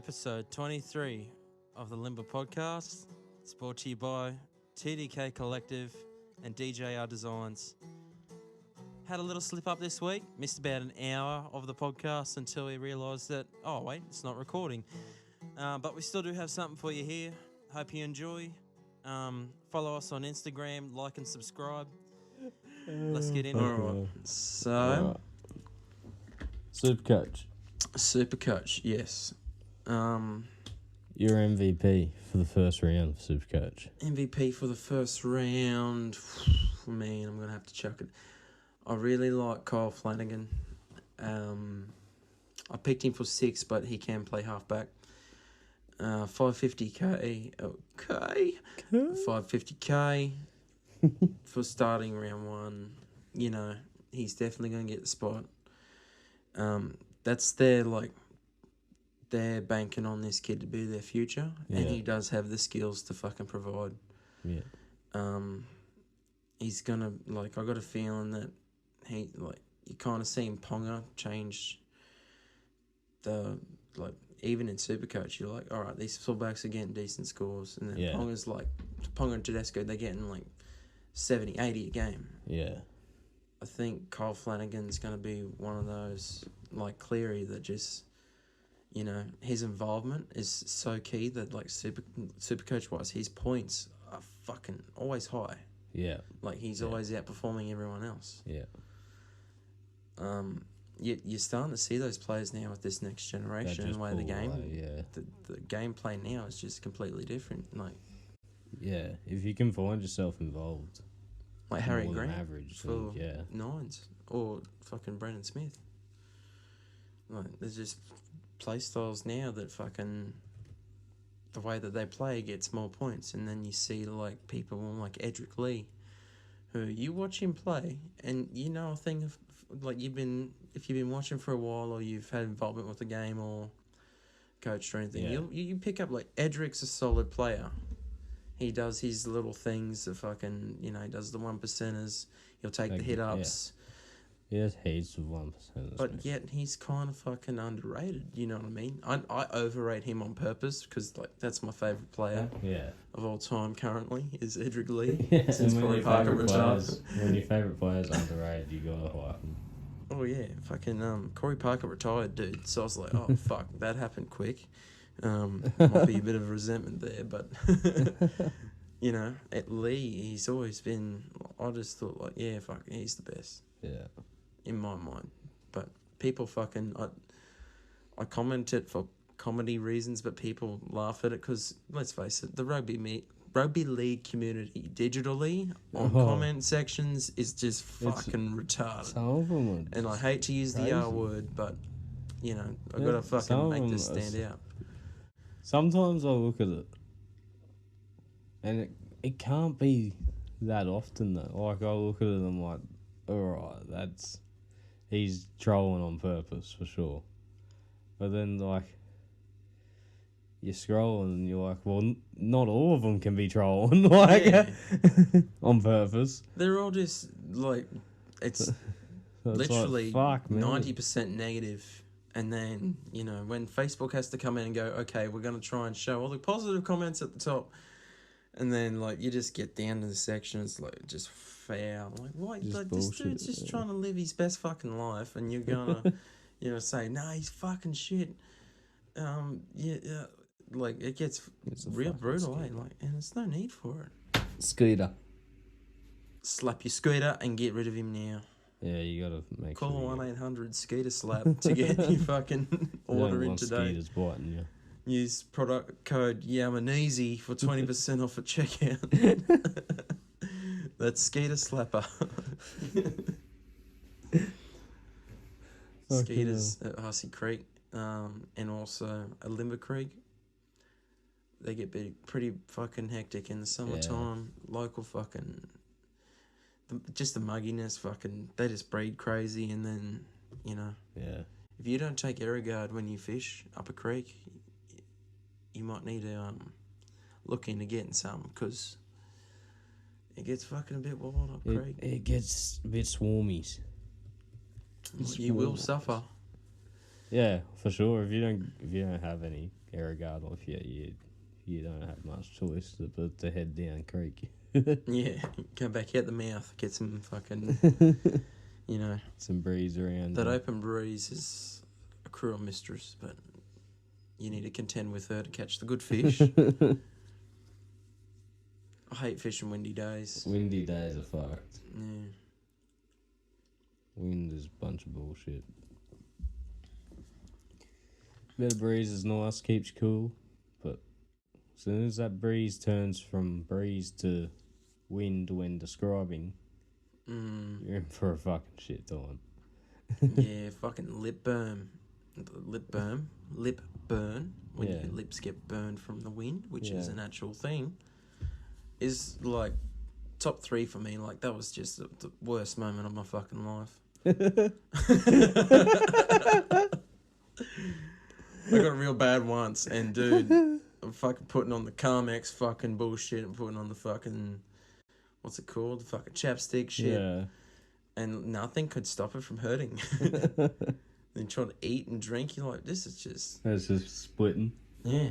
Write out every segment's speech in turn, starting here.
episode 23 of the Limbah podcast. It's brought to you by TDK Collective and DJR Designs. Had a little slip up this week. Missed about an hour of the podcast until we realised that, oh wait, it's not recording. But we still do have something for you here. Hope you enjoy. Follow us on Instagram, like and subscribe. Let's get into it. Alright. So, Supercoach, yes. You're MVP for the first round of Supercoach. MVP for the first round. Man, I'm going to have to chuck it. I really like Kyle Flanagan. I picked him for 6, but he can play halfback. 550k. Okay. 550k for starting round 1. You know, he's definitely going to get the spot. That's they're banking on this kid to be their future, and he does have the skills to fucking provide. Yeah. He's gonna, I got a feeling that you kind of seen Ponga change the, even in Supercoach, you're like, all right, these fullbacks are getting decent scores, and then Ponga and Tedesco, they're getting 70, 80 a game. Yeah. I think Kyle Flanagan's going to be one of those, like Cleary, that just, you know, his involvement is so key that, Supercoach-wise, his points are fucking always high. Yeah. He's always outperforming everyone else. Yeah. You're starting to see those players now with this next generation and the way the game, the gameplay now is just completely different. Yeah, if you can find yourself involved. Like Harry Grant average for nines, or fucking Brendan Smith. There's just play styles now that fucking the way that they play gets more points, and then you see people like Edric Lee, who you watch him play, and you know a thing of if you've been watching for a while, or you've had involvement with the game or coached or anything, you pick up Edric's a solid player. He does his little things of fucking, he does the 1%ers. He'll take the hit-ups. Yeah. He has heaps of 1%ers. But yet he's kind of fucking underrated, you know what I mean? I overrate him on purpose because, that's my favourite player of all time currently is Edric Lee. Since Corey Parker retired. When your favourite player's underrated, you got to hype him. Oh, yeah. Fucking Corey Parker retired, dude. So I was like, oh, fuck, that happened quick. Might be a bit of resentment there, but at Lee, he's always been. I just thought fuck, he's the best. Yeah. In my mind, but people fucking. I comment it for comedy reasons, but people laugh at it because let's face it, the rugby league community digitally on comment sections is just fucking retarded. Some of them are, and I hate to use the R word, but I gotta fucking make this stand out. Sometimes I look at it, and it can't be that often though. I look at it and I'm like, alright, he's trolling on purpose for sure. But then you scroll and you're like, well, not all of them can be trolling on purpose. They're all just it's literally 90% negative. And then, when Facebook has to come in and go, okay, we're going to try and show all the positive comments at the top. And then, you just get down to the section, it's just foul. What? This dude's just trying to live his best fucking life. And you're going to, say, no, he's fucking shit. It gets real brutal, and there's no need for it. Scooter. Slap your scooter and get rid of him now. Yeah, you gotta make Call 1-800 Skeeter Slap to get your fucking order in today. Skeeters biting you. Use product code yowmeneezy for 20% off at checkout. That's Skeeter Slapper. Skeeters at Hussey Creek, and also at Limbah Creek. They get pretty fucking hectic in the summertime. Yeah. Local fucking. Just the mugginess, they just breed crazy, and then, if you don't take Aerogard when you fish up a creek, you might need to look into getting some, because it gets fucking a bit wild up creek. It gets a bit swarmy. You will suffer. Yeah, for sure. If you don't have any irregardless if you don't have much choice but to head down creek. Yeah, go back out the mouth, get some fucking, some breeze around. That open breeze is a cruel mistress, but you need to contend with her to catch the good fish. I hate fishing windy days. Windy days are fucked. Yeah. Wind is a bunch of bullshit. Bit of breeze is nice, keeps you cool, but as soon as that breeze turns from breeze to wind when describing, you're in for a fucking shit time. Yeah, fucking lip burn. Lip burn. When your lips get burned from the wind, which is an actual thing, is like top 3 for me. Like, that was just the worst moment of my fucking life. I got real bad once, and dude, I'm fucking putting on the Carmex fucking bullshit and putting on the fucking, what's it called? The fucking chapstick shit. Yeah. And nothing could stop it from hurting. Then trying to eat and drink, you're like, this is just... That's just splitting. Yeah.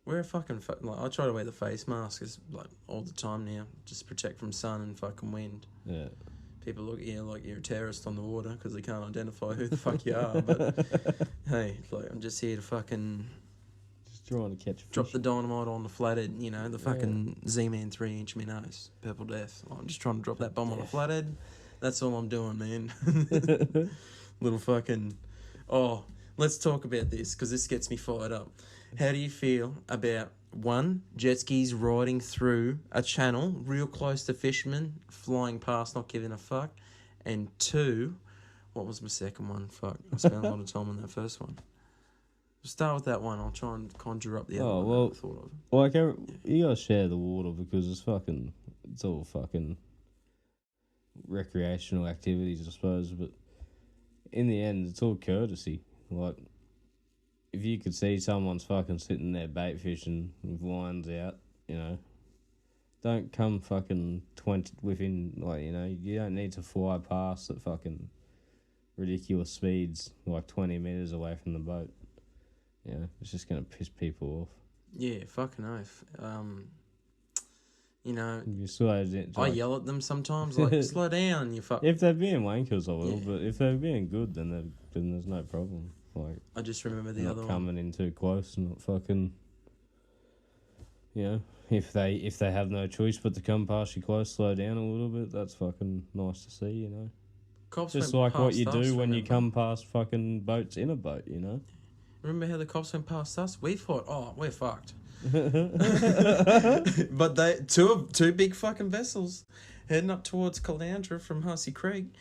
Wear a fucking... like, I try to wear the face mask like all the time now, just to protect from sun and fucking wind. Yeah. People look at you like you're a terrorist on the water because they can't identify who the fuck you are. But hey, like, I'm just here to fucking... Just trying to catch fish. Drop the dynamite on the flathead, the fucking Z-Man 3-inch me nose. Purple Death. I'm just trying to drop that bomb on a flathead. That's all I'm doing, man. Little fucking... Oh, let's talk about this, because this gets me fired up. How do you feel about, 1, jet skis riding through a channel real close to fishermen, flying past, not giving a fuck? And 2, what was my second one? Fuck, I spent a lot of time on that first one. We'll start with that one. I'll try and conjure up the other one that I thought of. Like, you gotta share the water because it's all fucking recreational activities, I suppose, but in the end, it's all courtesy. Like, if you could see someone's fucking sitting there bait fishing with lines out, don't come fucking 20 within, you don't need to fly past at fucking ridiculous speeds, like 20 metres away from the boat. It's just going to piss people off. Yeah, fucking oath. You slow down, I yell at them sometimes, like, slow down, you fuck. If they're being wankers, I will, but if they're being good, then there's no problem. Like, I just remember the other one. Not coming in too close, not fucking... if they have no choice but to come past you close, slow down a little bit, that's fucking nice to see, Cops just like what you do when you come past fucking boats in a boat, Remember how the cops went past us? We thought, oh, we're fucked. But they two big fucking vessels heading up towards Caloundra from Hussey Creek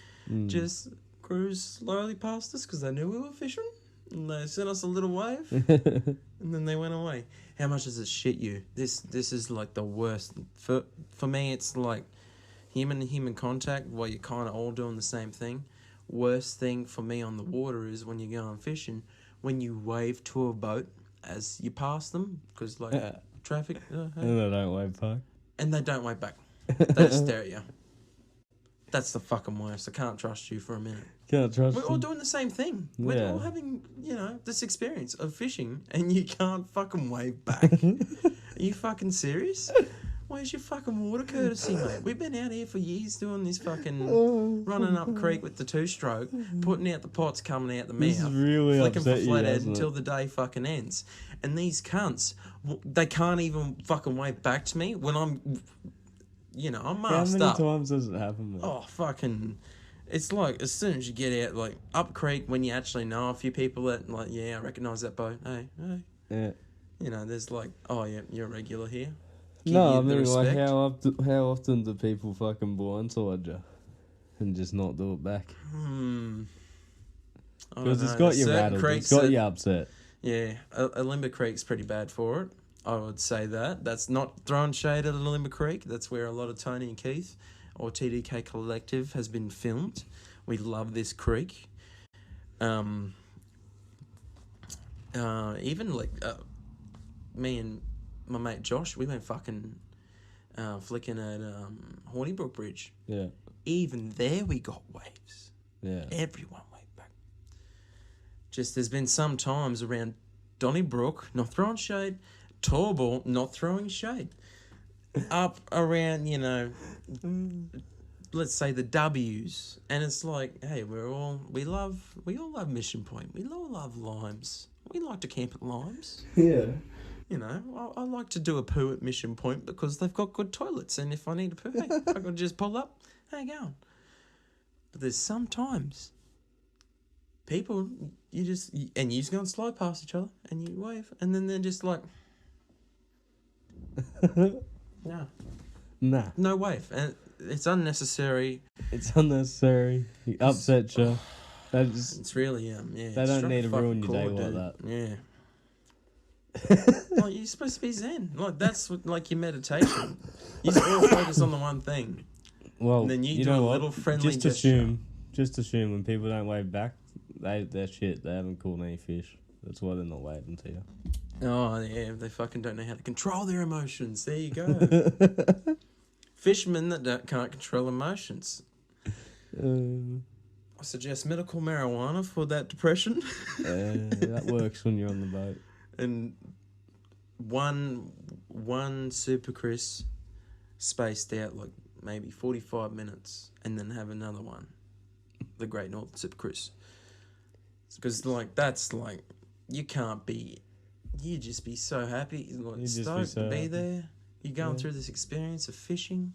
just cruised slowly past us because they knew we were fishing. And they sent us a little wave. And then they went away. How much does it shit you? This is like the worst. For me, it's like human contact while you're kind of all doing the same thing. Worst thing for me on the water is when you're going fishing, when you wave to a boat as you pass them, because traffic. And they don't wave back. And they don't wave back. They just stare at you. That's the fucking worst. I can't trust you for a minute. Can't trust We're all doing the same thing. We're all having, this experience of fishing, and you can't fucking wave back. Are you fucking serious? Where's your fucking water courtesy, mate? We've been out here for years doing this fucking running up creek with the 2-stroke, putting out the pots coming out the mouth, really flicking for flathead you, until the day fucking ends. And these cunts, they can't even fucking wave back to me when I'm masked up. How many times does it happen, man? Oh, fucking... It's like, as soon as you get out, like, up creek, when you actually know a few people that, like, yeah, I recognise that boat. Hey. Yeah. There's like, oh, yeah, you're a regular here. No, I mean, like, how often do people fucking blindside you and just not do it back? Because it's got you rattled, it's got you upset. Yeah, a Limbah Creek's pretty bad for it. I would say that. That's not throwing shade at a Limbah Creek. That's where a lot of Tony and Keith or TDK Collective has been filmed. We love this creek. Even like me and my mate Josh, we went fucking flicking at Hornybrook Bridge. Yeah. Even there we got waves. Yeah. Everyone waved back. Just there's been some times around Donnybrook, not throwing shade. Torball, not throwing shade. Up around, let's say the W's, and it's like, hey, we all love Mission Point. We all love Limes. We like to camp at Limes. Yeah. I like to do a poo at Mission Point because they've got good toilets, and if I need a poo, hey, I can just pull up. How you going? But there's sometimes people you go and slide past each other and you wave, and then they're just like, no wave, and it's unnecessary. It's unnecessary. He upsets you. It's really yeah. They don't need to ruin your day like that. Yeah. Like, you're supposed to be zen. Like, that's like your meditation. You just all focus on the one thing. Well, and then you do a little friendly gesture. Just assume when people don't wave back, they're shit. They haven't caught any fish. That's why they're not waving to you. Oh, yeah. They fucking don't know how to control their emotions. There you go. Fishermen that can't control emotions. I suggest medical marijuana for that depression. That works when you're on the boat. And one Super Chris spaced out like maybe 45 minutes, and then have another one, the Great Northern Super Chris. Because that's like, you just be so happy, like stoked to be there. You're going through this experience of fishing.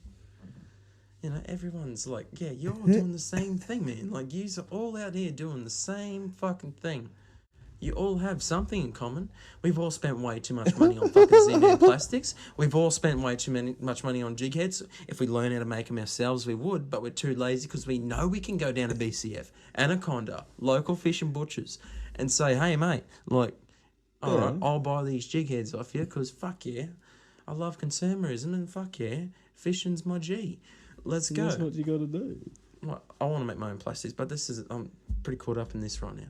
Everyone's like, yeah, you're all doing the same thing, man. Like, yous are all out here doing the same fucking thing. You all have something in common. We've all spent way too much money on fucking Z-Man plastics. We've all spent way too much money on jig heads. If we learn how to make them ourselves, we would, but we're too lazy because we know we can go down to BCF, Anaconda, local fish and butchers, and say, hey, mate, like, all right, I'll buy these jig heads off you because fuck yeah, I love consumerism and fuck yeah, fishing's my G. Let's go. That's what you got to do. Well, I want to make my own plastics, but I'm pretty caught up in this right now.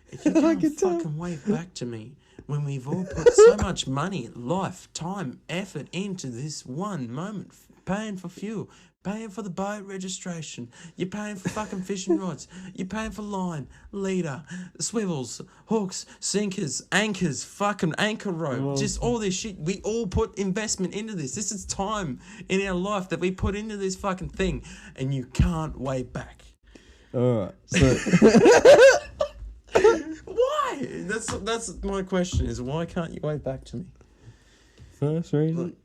If you can't fucking wave back to me when we've all put so much money, life, time, effort into this one moment, paying for fuel, paying for the boat registration, you're paying for fucking fishing rods, you're paying for line, leader, swivels, hooks, sinkers, anchors, fucking anchor rope, just all this shit. We all put investment into this. This is time in our life that we put into this fucking thing, and you can't wave back. All right, so... Why? That's my question, is why can't you wave back to me? First reason,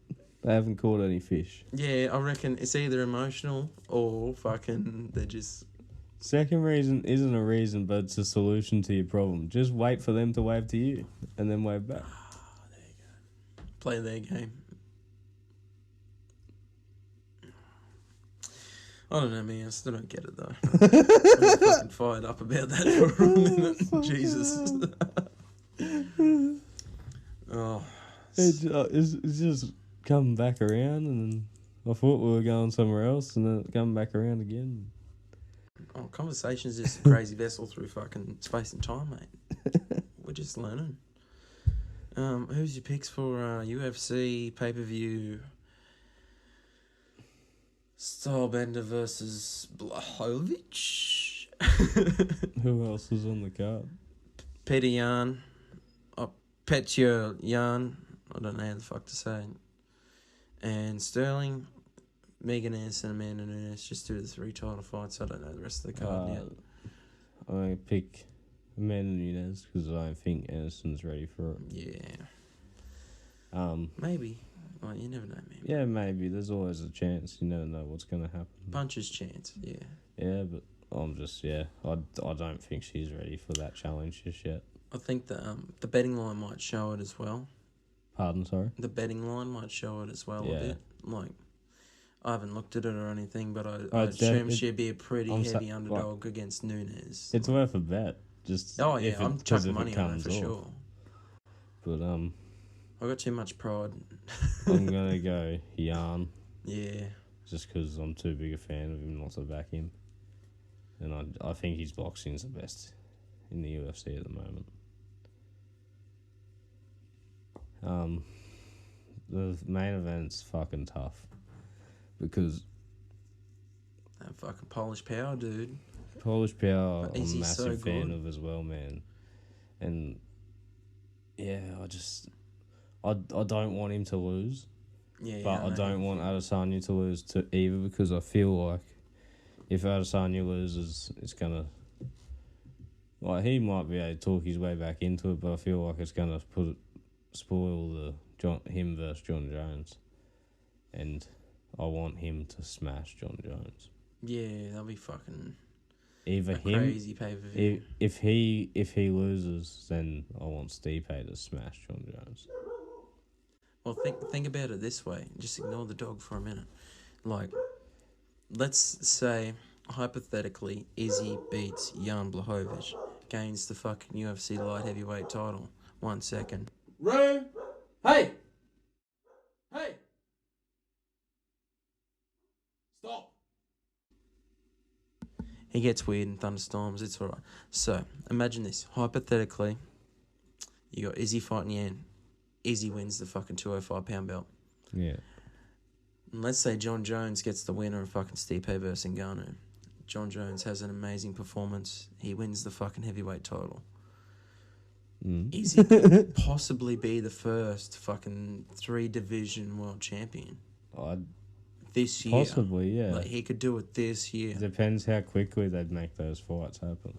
they haven't caught any fish. Yeah, I reckon it's either emotional or fucking they're just... Second reason isn't a reason, but it's a solution to your problem. Just wait for them to wave to you and then wave back. There you go. Play their game. I don't know, man. I still don't get it, though. I'm fucking fired up about that for a minute. Jesus. Oh. It's just coming back around, and then I thought we were going somewhere else, and then it coming back around again. Oh, conversation's just a crazy vessel through fucking space and time, mate. We're just learning. Who's your picks for UFC pay-per-view? Stylebender versus Blachowicz. Who else is on the card? Petr Yan. Petr Yan. I don't know how the fuck to say it. And Sterling, Megan Anderson, Amanda Nunes. Just do the 3 title fights. I don't know the rest of the card yet. I pick Amanda Nunes because I don't think Anderson's ready for it. Yeah. Maybe. Well, you never know, man. Yeah, maybe. There's always a chance. You never know what's going to happen. Puncher's chance, yeah. Yeah, but I'm just, I don't think she's ready for that challenge just yet. I think the betting line might show it as well. Pardon, sorry? The betting line might show it as well a bit. Like, I haven't looked at it or anything, but I assume she'd be a pretty heavy underdog against Nunes. It's worth a bet. Just I'm chucking money on it for sure. But, I got too much pride. I'm going to go Yan. Yeah. Just because I'm too big a fan of him not to back him. And I think his boxing's the best in the UFC at the moment. The main event's fucking tough. Because... that fucking Polish power, dude. Polish power, I'm a massive fan of as well, man. And... I don't want him to lose, Yeah, but I know don't how want you feel. Adesanya to lose to either, because I feel like if Adesanya loses, it's gonna, like, he might be able to talk his way back into it, but I feel like it's gonna spoil him versus John Jones, and I want him to smash John Jones. Yeah, that'll be fucking Either a him, crazy pay-per-view. if he loses, then I want Stipe to smash John Jones. Well, think about it this way. Just ignore the dog for a minute. Like, let's say, hypothetically, Izzy beats Jan Blachowicz, gains the fucking UFC light heavyweight title. 1 second. Room! Hey! Hey! Stop! He gets weird in thunderstorms, it's alright. So, imagine this. Hypothetically, you got Izzy fighting Yan. Izzy wins the fucking 205-pound belt. Yeah. And let's say John Jones gets the winner of fucking Stipe versus Ngannou. John Jones has an amazing performance. He wins the fucking heavyweight title. Izzy could possibly be the first fucking 3-division world champion this year. Possibly, yeah. Like, he could do it this year. Depends how quickly they'd make those fights happen.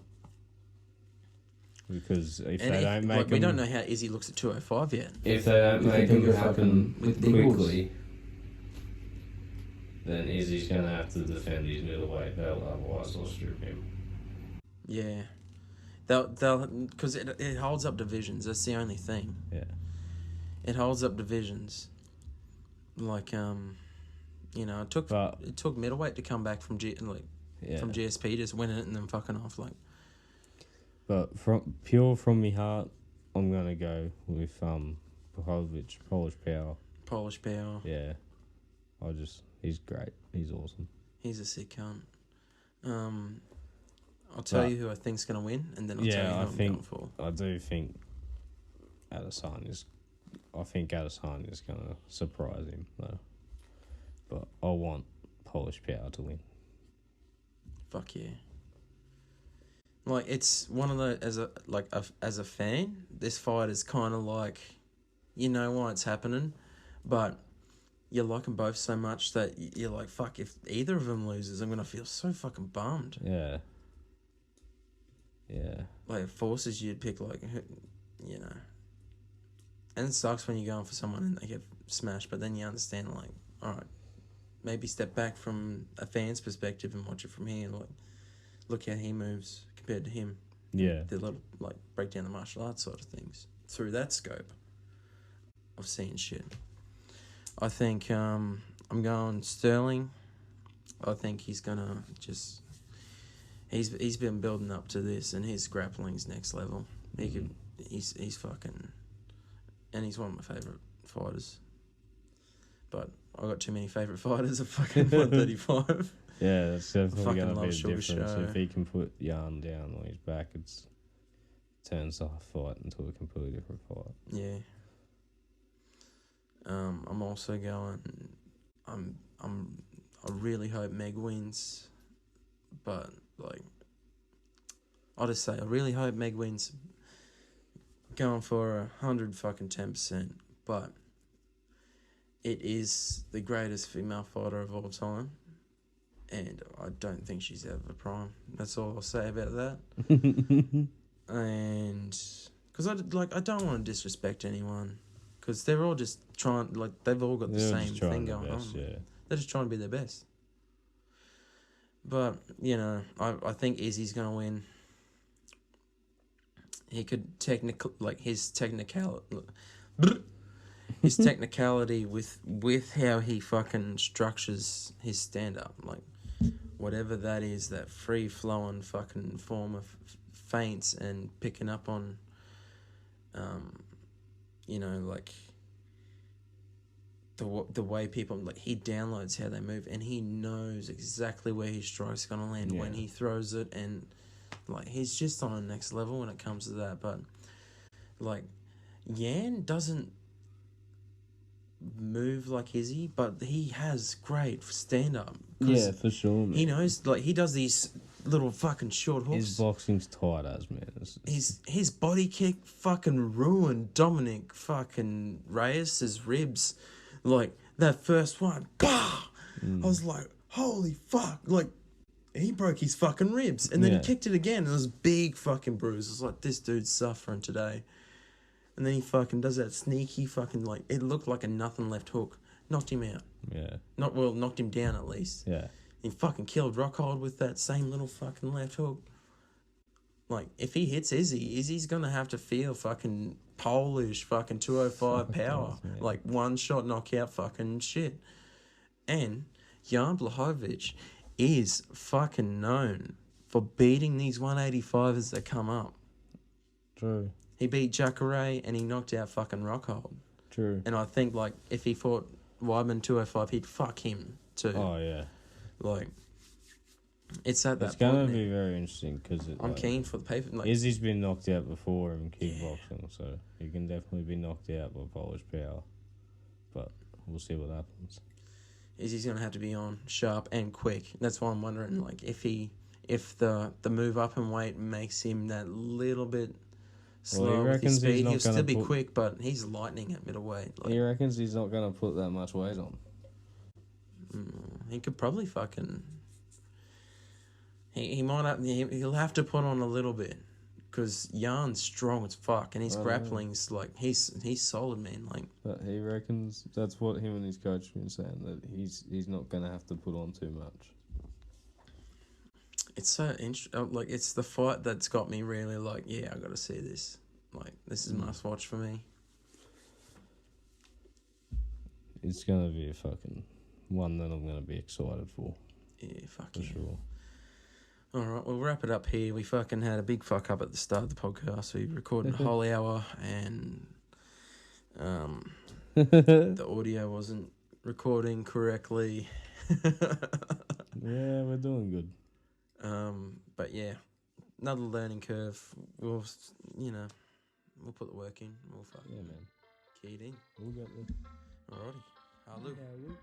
Because if they don't make we don't know how Izzy looks at 205 yet. If they don't make them happen quickly, then Izzy's going to have to defend his middleweight belt, otherwise they'll strip him. Yeah. They'll because it holds up divisions. That's the only thing. Yeah. It holds up divisions. Like, it took middleweight to come back from from GSP, just winning it and then fucking off. Like, but from my heart, I'm gonna go with Blachowicz, Polish Power. Polish Power. Yeah. He's great. He's awesome. He's a sick cunt. I'll tell you who I think's gonna win, and then I'll tell you who I'm going for. I do think Adesanya's gonna surprise him though. But I want Polish Power to win. Fuck yeah. Like, it's one of the as a fan, this fight is kind of like, you know why it's happening, but you like them both so much that you're like, fuck, if either of them loses, I'm gonna feel so fucking bummed. Yeah. Yeah. Like, it forces you to pick, like, and it sucks when you're going for someone and they get smashed, but then you understand, like, alright, maybe step back from a fan's perspective and watch it from here. Like, look how he moves compared to him. Yeah. They like break down the martial arts sort of things through that scope of seeing shit. I think I'm going Sterling. I think he's gonna just. He's been building up to this, and his grappling's next level. He's fucking, and he's one of my favorite fighters. But I got too many favorite fighters at fucking 135. Yeah, that's definitely going to be a Sugar difference. Show. If he can put Jan down on his back, it turns the fight into a completely different fight. Yeah. I'm also going. I really hope Meg wins, but like, I'll just say I really hope Meg wins. Going for 110%, but it is the greatest female fighter of all time, and I don't think she's out of her prime. That's all I'll say about that. And because I don't want to disrespect anyone, because they're all just trying, like, they've all got the same thing going on. Yeah. They're just trying to be their best. But I think Izzy's gonna win. He could his technicality with how he fucking structures his stand up, like, whatever that is, that free flowing fucking form of feints and picking up on, like, the way people, like, he downloads how they move, and he knows exactly where his strike's gonna land when he throws it, and like, he's just on a next level when it comes to that. But like, Yan doesn't move like Izzy, but he has great stand up. Yeah, for sure, man. He knows, like, he does these little fucking short hooks. His boxing's tight as, man. His body kick fucking ruined Dominic fucking Reyes' ribs. Like, that first one, bah! I was like, holy fuck. Like, he broke his fucking ribs. And then he kicked it again, and it was a big fucking bruise. I was like, this dude's suffering today. And then he fucking does that sneaky fucking, like, it looked like a nothing left hook. Knocked him out. Yeah. Knocked him down at least. Yeah. He fucking killed Rockhold with that same little fucking left hook. Like, if he hits Izzy's gonna have to feel fucking Polish fucking 205 power. Like, one shot knockout fucking shit. And Jan Blachowicz is fucking known for beating these 185ers that come up. True. He beat Jacare and he knocked out fucking Rockhold. True. And I think, like, if he fought Weidman 205, he'd fuck him too. Oh, yeah. Like, it's at that It's going point to now. be very interesting because I'm keen for the paper. Like, Izzy's been knocked out before in kickboxing, so he can definitely be knocked out by Polish power. But we'll see what happens. Izzy's going to have to be on sharp and quick. That's why I'm wondering, like, if the move up in weight makes him that little bit slow with his speed, he'll still be quick, but he's lightning at middleweight. Like, he reckons he's not going to put that much weight on. He could probably fucking... He might have... He'll have to put on a little bit. Because Jan's strong as fuck, and his grappling's, like... He's solid, man. Like... But he reckons that's what him and his coach have been saying, that he's not going to have to put on too much. It's so interesting. Like, it's the fight that's got me really, like, yeah, I got to see this. Like, this is must watch for me. It's going to be a fucking... one that I'm going to be excited for. Yeah, fuck for yeah. sure. Alright, we'll wrap it up here. We fucking had a big fuck up at the start of the podcast. We recorded a whole hour and the audio wasn't recording correctly. Yeah, we're doing good. But yeah, another learning curve. We'll put the work in. We'll fucking man. key it in. We'll get there. Alrighty. Hello.